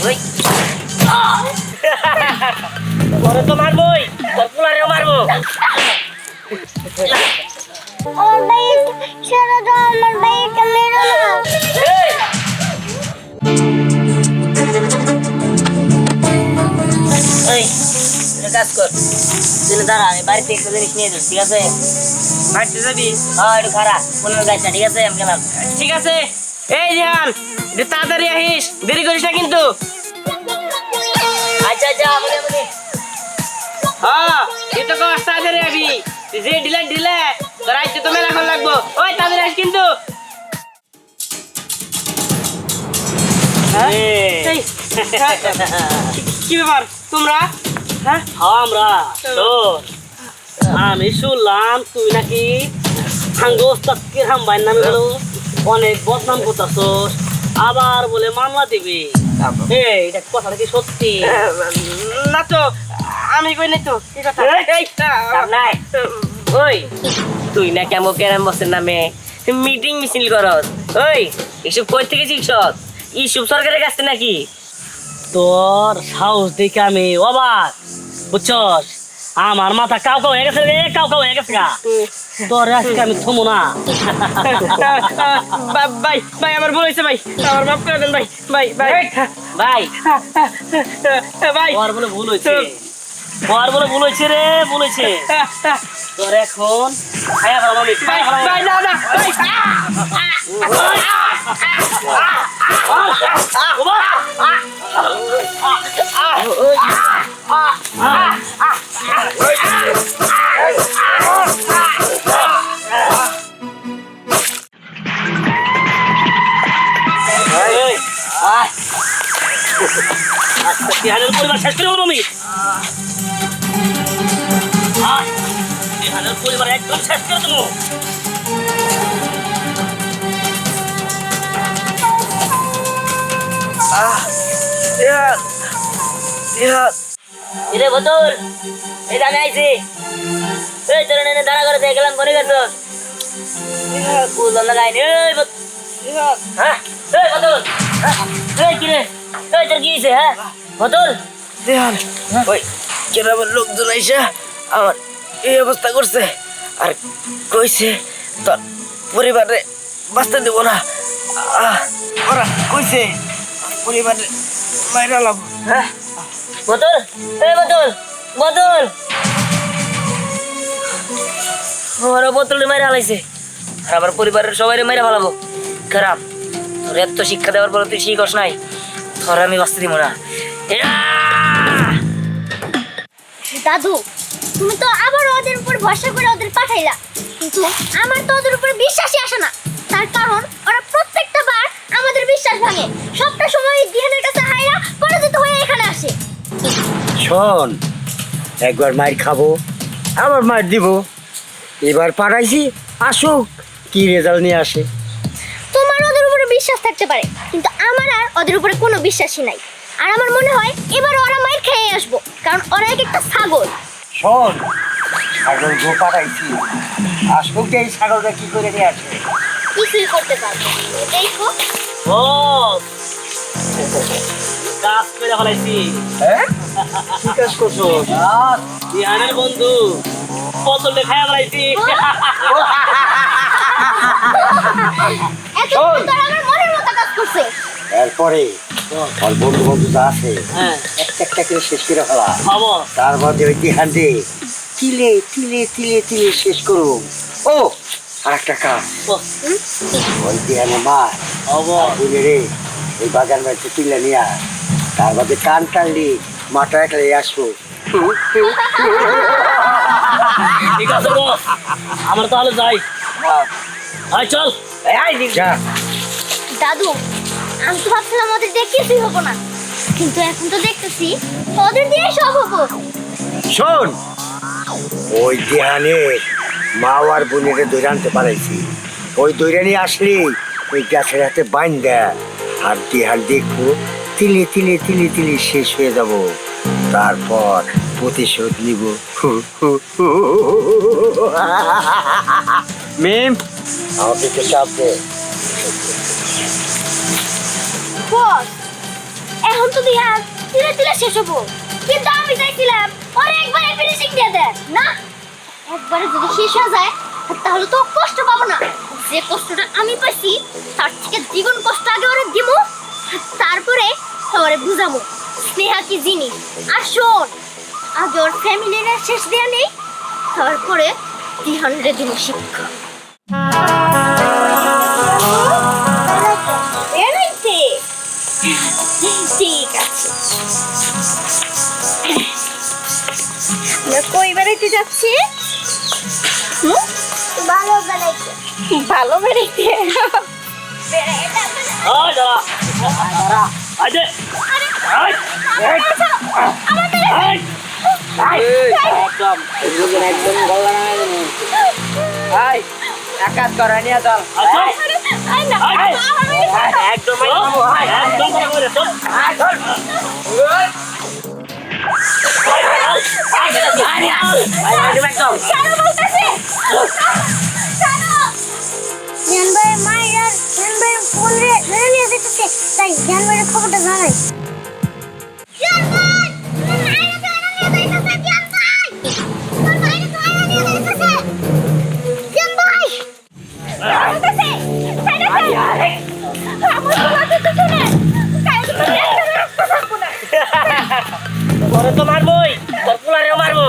ওই ওরে তো মারবই, তোর পোলারেও মারবো। আমার ভাই ছেড়ে দাও, আমার ভাইকে মেরো না। এই কাজ কর, তুই দাঁড়া, আমি বাড়িতে একটা জিনিস নিয়ে যাচ্ছি, ঠিক আছে? বাড়িতে যাবি? হ্যাঁ, একটু খারাপ কোনো গাছ না, ঠিক আছে? আমি গেলাম। ঠিক আছে। এই জিহান, একটু তাড়াতাড়ি আহিস, দেরি করিস না কিন্তু। আচ্ছা আচ্ছা, বলে বলে। হ্যাঁ, তুই তো কষ্ট তাড়াতাড়ি আবি, তুই যে ঢিলে তোর আইতে তো মেলাক্ষণ লাগবো। ওই তাড়াতাড়ি আস কিন্তু। কি ব্যাপার তোমরা? হ্যাঁ আমরা আমি শুনলাম তুই নাকি নামে হলো অনেক বদনাম করতেছস, আবার বলে মামলা দিবি। এটা কথাটা কি সত্যি? না তো, আমি কই নাই তো। ওই তুই না কেমন কেরাম বসের নামে মিটিং মিছিল করস? ওই এসব কই থেকে শিখছস? ইসব সরকারের কাছে নাকি? তোর সাহস দেখে আমি অবাক, বুঝছস? আমার মাথা কাউ কাউ হয়ে গেছে রে, কাউ কাউ হয়ে গেছে গা। তোর আজকে আমি থমু না। ভাই ভাই আমার ভুল হয়েছে ভাই, আমার মাফ করে দেন ভাই। ভাই ভাই ভাই ভাই ওর বলে ভুল হয়েছে, ওর বলে ভুল হয়েছে রে, ভুল হয়েছে। তোর এখন ভাই না না পরিবার শেষ করে আমি পরিবার একদম শেষ করে দেবো। রে বদল, এই আমি আইছি। এই তোর এনে দাঁড়া করে দিয়ে গেলাম, করে গেছ কুল লাগাইনি। হ্যাঁ এই বদল, এই কিরে, এই তোর কি হয়েছে? হ্যাঁ বদল, দেহান ওই কেরামের লোকজন আইসা আমার এই অবস্থা করছে, আর কইছে তোর পরিবারে বাঁচতে দেবো না। ওরা কইছে পরিবারে মাইরা লাভ। হ্যাঁ বদল, এই বদল বদল, ওরা বোতলটা মাইরা হালাইছে, আর আমার পরিবারের সবাই মাইরা ফেলাবো। খারাপ, তোর এত শিক্ষা দেওয়ার পর তুই শিখস নাই, তোর আমি বাঁচতে দিব না। দাদু, তুমি তো আবার ওদের উপর ভরসা করে ওদের পাঠাইলা, কিন্তু আমার তো ওদের উপর বিশ্বাসই আসে না। তার কারণ ওরা প্রত্যেকটা বার আমাদের বিশ্বাস ভাঙে, সবটা সময় দিহানের কাছে হাইরা পরাজিত হয়ে এখানে আসে। শোন, একবার মার খাবো, আবার মার দিব। এবার পাঠাইছি, আসুক কি রেজাল্ট নিয়ে আসে। তোমার ওদের উপরে বিশ্বাস থাকতে পারে, কিন্তু আমার আর ওদের উপরে কোনো বিশ্বাসই নাই। আর আমার মনে হয় এবার ওরা মাইর খেয়ে আসবো, কারণ ওরা একটা ছাগল। শোন, ছাগল গো পাঠাইছি, আসুক এই ছাগলটা কি করে নিয়ে আসে। কিছুই করতে পারবো দেখো। ও কাজ করে ফেলাইছি। হ্যাঁ কি কাজ করছো? দিহানের বন্ধু বোতলটা খাইয়া ফেলাইছি। এখন তো আমার মনের মতো কাজ করছে। এরপরে ওর বন্ধু বন্ধু যা আছে হ্যাঁ একটা একটা করে শেষ করে ফেলা, হবো। তার মধ্যে ওই দিহানকে তিলে তিলে তিলে তিলে শেষ করুন। ও আর একটা কাজ, ওই দিহানে মা হবো বুঝে রে এই বাগান বাড়িতে তুলে নিয়ে আয়, তার মধ্যে কান টানলি মাথা একলাই আসবো। ঠিক আছে বস, আমরা তাহলে যাই। আয় চল। যা। দাদু, আমি তো ভাবছিলাম ওদের দিয়ে কিছুই হবো না, কিন্তু এখন তো দেখতেছি ওদের দিয়ে সব হবো। শোন, ওই দিহানের মা আর বোনের দৈরা আনতে পারাইছি, ওই দৈরানি আসলি ওই গাছের হাতে বাইন দেয়, আর দিহান দেখবো তিলে তিলে তিলে তিলে শেষ হয়ে যাব, তারপর প্রতিশোধ নিব। মেম আমাকে একটু চাপ দে। বস, এখন রক্ত দিয়া তিলে তিলে শেষ হবো, কিন্তু আমি চাইছিলাম ওর একবারে ফিনিশিং দিয়ে দে। না, একবারে যদি শেষ হয়ে যায় তাহলে তো কষ্ট পাবো না। যে কষ্টটা আমি পাইছি তার থেকে দ্বিগুণ কষ্ট আগে ওরে দিব, তারপরে ওরে বুঝাবো স্নেহা কি জিনিস। আর শোন, আগে ওর ফ্যামিলির শেষ দিয়ে নেই, তারপরে 300 দিব শিক্ষা। ঠিক আছে, আমরা কই বেড়াইতে যাচ্ছি? ভালো বেড়াইতে। ভালো বেড়াইতে? একাজ করা নিয়ে চল। খবরটা জানাই। ওরে তো মারবই, তোর পোলারেও মারবো।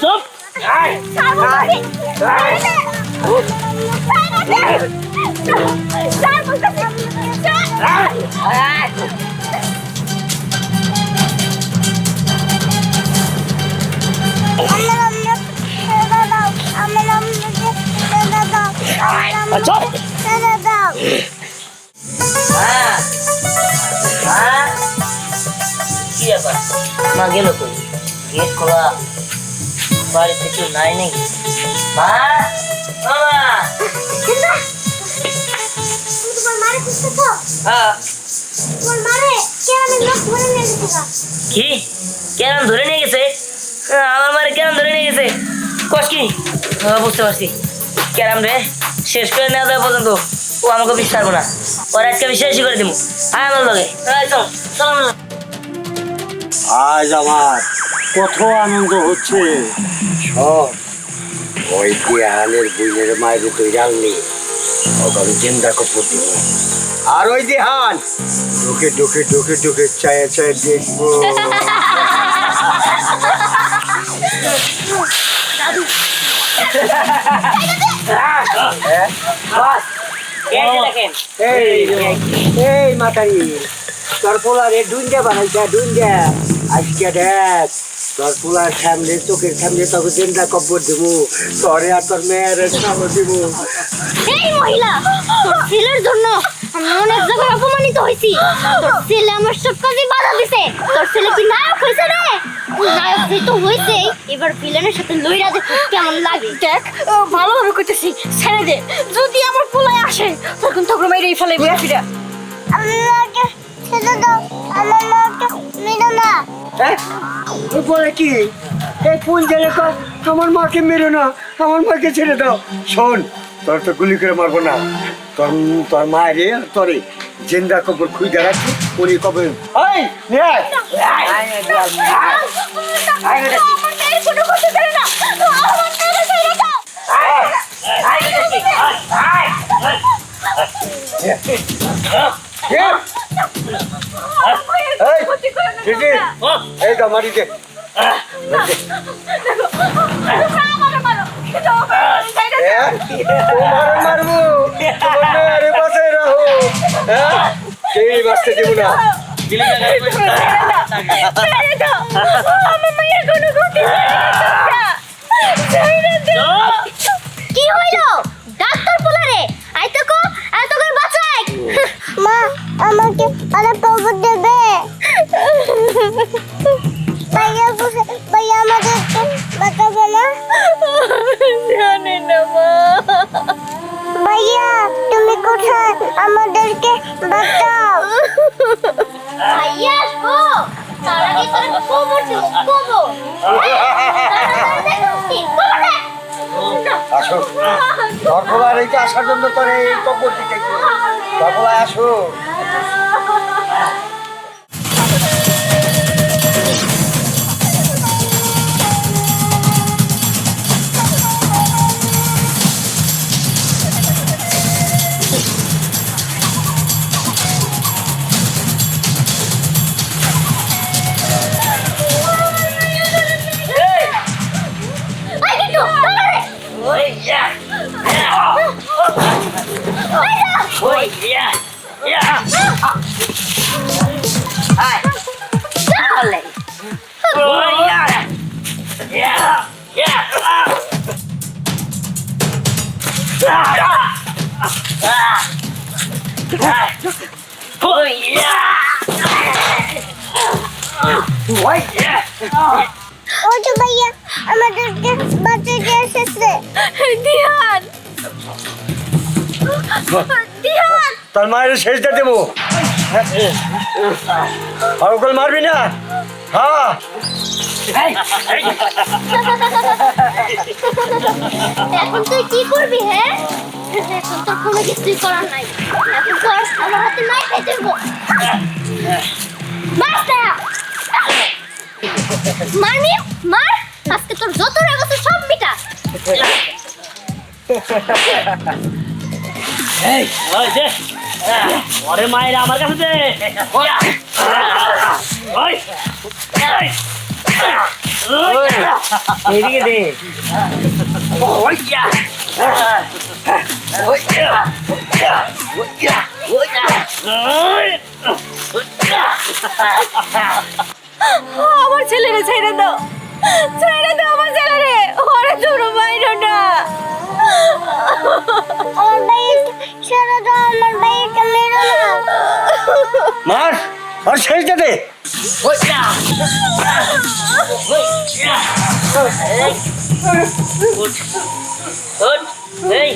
চুপ। কি ব্যাপার? মা গেল কই? গেট খোলা, বাড়িতে কেউ নাই নাকি? মা, মামা। কি কেরাম ধরে নিয়ে গেছে? আমার মারে কেরাম ধরে নিয়ে গেছে? কস কি? বুঝতে পারছি, কেরাম রে শেষ করে নেওয়া দেওয়া পর্যন্ত ও আমাকে বিশ্বাস করবো না। ওর আজকে বিশ্বাসই করে দিব। হ্যাঁ, আমার লগে চল চল। আজ আমার কত আনন্দ হচ্ছে। সব ওই দেহানের বইনের মায়ের তৈরি আনলি ওখানে জিন্দা কাপড় দিব। আর ওই দেহান ঢুকে ঢুকে ঢুকে ঢুকে চায়ে চায়ে দেখবো। এই মাতারি, তোর পোলারে ডুঞ্জা বানাইছা ডুঞ্জা। আজকে দেখ তোর পোলার সামনে চোখের সামনে তোকে জিন্দা কব্বর দিব, তোরে আর তোর মেয়ের খাবো দিব। এই মহিলা, তোর ছেলের জন্য আমি অনেক জায়গায় অপমানিত হয়েছি। তোর ছেলে আমার সব কাজে বাধা দিছে। তোর ছেলে কি নায়ক হয়েছে রে? নায়ক যেহেতু হয়েছে, এবার ভিলেনের সাথে লইরা দেখো কেমন লাগে। দেখ, ভালোভাবে কইতেছি, ছেড়ে দে। যদি আমার পোলায় আসে তখন তোকে মেরেই ফেলাইবো। ফিরা আমাকে ছেড়ে দাও, আমাকে মেরো না। হ্যাঁ, বলে কি এই কোন জায়গায় তোমার মাকে মেরো না, আমার মাকে ছেড়ে দাও। শোন, তোর তো গুলি করে মারবো না, তোর তোর মায়ের তোরে জিন্দা কবর খুঁজে রাখছি। উনি কবে এই তো মারিতে মারবো। আরে বাসায় রাখো, সেই বাঁচতে দেবো না। কি হইলো? ডাক্তার পোলারে আইতো কো এত করে বাঁচাই। মা, আমাকে আরে কবর দেবে। ভাইয়া আমাদেরকে বাঁচাবে না? জানি না মা। ভাইয়া তুমি কোথায়? আমাদেরকে বাঁচাও। ভাইয়া গো, তার আগে তোর কবর দেব, কবর। আসো তোর পোলার এইটা আসার জন্য তোর এই কবর দিতে তোর পোলায় আসো আই কিন্তু ধরে ওই ইয়া ওই ইয়া ইয়া আয় চলে ওই ইয়া ইয়া ইয়া ওই ইয়া ওই ইয়া ওই তো ভাইয়া আমাদেরকে বাঁচাতে এসেছে দিহান দিহান তোর মায়ের শেষটা দেবো পাগল মারবি না হ্যাঁ এখন তুই কি করবি হ্যাঁ এখন তোর কোনো কিছুই করার নাই এখন তো আমার হাতে নাই খাইতে দেবো মারটা মারবি মার আজকে তোর যত রাগ আছে সব মিটা এই ওই দে ওরে মায়ের আমার কাছে দে ওই এদিকে দে ওই যা ওই যা ওই যা ওই যা আমার ছেলেরে ছেড়ে দাও আমার ছেলেরে ওরে তোর মাইরো না আমার ভাই ছেড়ে দাও আমার ভাইকে মেরো না মার আর শেষটা দে ওই যা ওই যা এই উঠ উঠ এই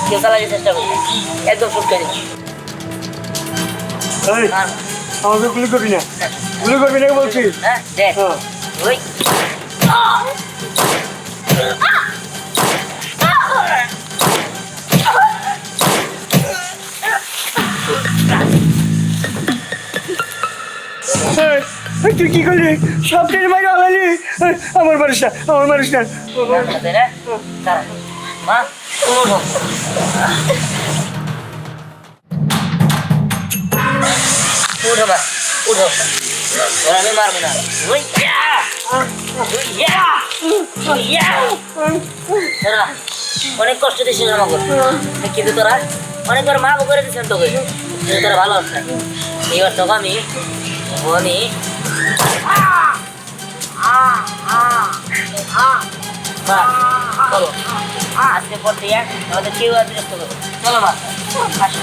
কে চালাতে চেষ্টা করছি একদম ফুট করে আমাকে গুলি করবি না বলছি হ্যাঁ দেখ ওই তুই কি করলি সব টেনে মাইরে আলালি আমার মারিস না মা উঠো উঠো মা উঠো ওরা আমি মারবে না ওই ইয়া ইয়া ইয়া তোরা অনেক কষ্ট দিয়েছিস আমাকে কিন্তু তোরা অনেকবার মা করে দিচ্ছেন তোকে কিন্তু তোরা ভালো আছে এবার তোকে আমি চলো আজকে পর থেকে আমাদের কেউ আর বিরক্ত করবো চলো মা আসো